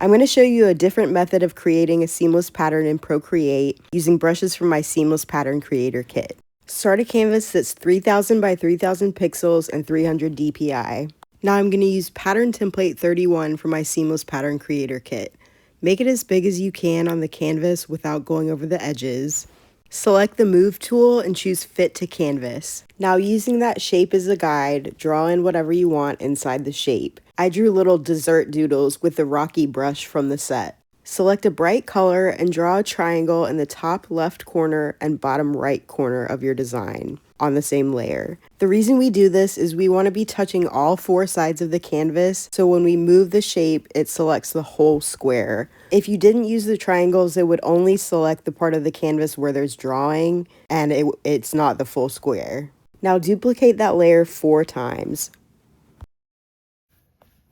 I'm going to show you a different method of creating a seamless pattern in Procreate using brushes from my Seamless Pattern Creator Kit. Start a canvas that's 3000 by 3000 pixels and 300 dpi. Now I'm going to use pattern template 31 for my Seamless Pattern Creator Kit. Make it as big as you can on the canvas without going over the edges. Select the Move tool and choose Fit to Canvas. Now using that shape as a guide, draw in whatever you want inside the shape. I drew little dessert doodles with the Rocky brush from the set. Select a bright color and draw a triangle in the top left corner and bottom right corner of your design on the same layer. The reason we do this is we want to be touching all four sides of the canvas, so when we move the shape, it selects the whole square. If you didn't use the triangles, it would only select the part of the canvas where there's drawing, and it's not the full square. Now duplicate that layer 4 times.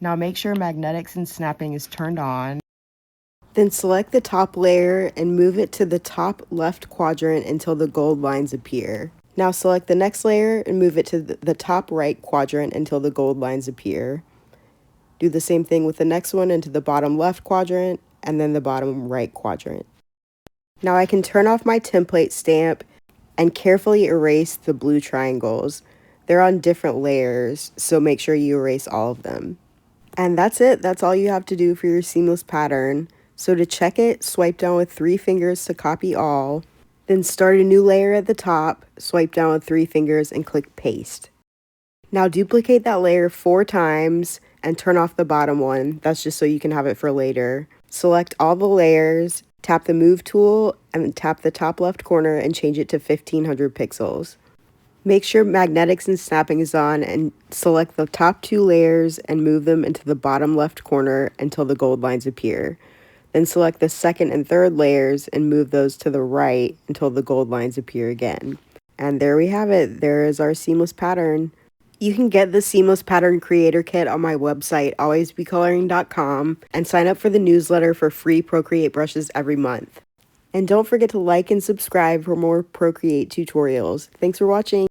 Now make sure magnetics and snapping is turned on. Then select the top layer and move it to the top left quadrant until the gold lines appear. Now select the next layer and move it to the top right quadrant until the gold lines appear. Do the same thing with the next one into the bottom left quadrant and then the bottom right quadrant. Now I can turn off my template stamp and carefully erase the blue triangles. They're on different layers, so make sure you erase all of them. And that's it. That's all you have to do for your seamless pattern. So to check it, swipe down with 3 fingers to copy all. Then start a new layer at the top, swipe down with 3 fingers and click paste. Now duplicate that layer 4 times and turn off the bottom one. That's just so you can have it for later. Select all the layers, tap the Move tool, and tap the top left corner and change it to 1500 pixels. Make sure magnetics and snapping is on and select the top 2 layers and move them into the bottom left corner until the gold lines appear. Then select the second and third layers and move those to the right until the gold lines appear again. And there we have it. There is our seamless pattern. You can get the Seamless Pattern Creator Kit on my website, AlwaysBeColoring.com, and sign up for the newsletter for free Procreate brushes every month. And don't forget to like and subscribe for more Procreate tutorials. Thanks for watching.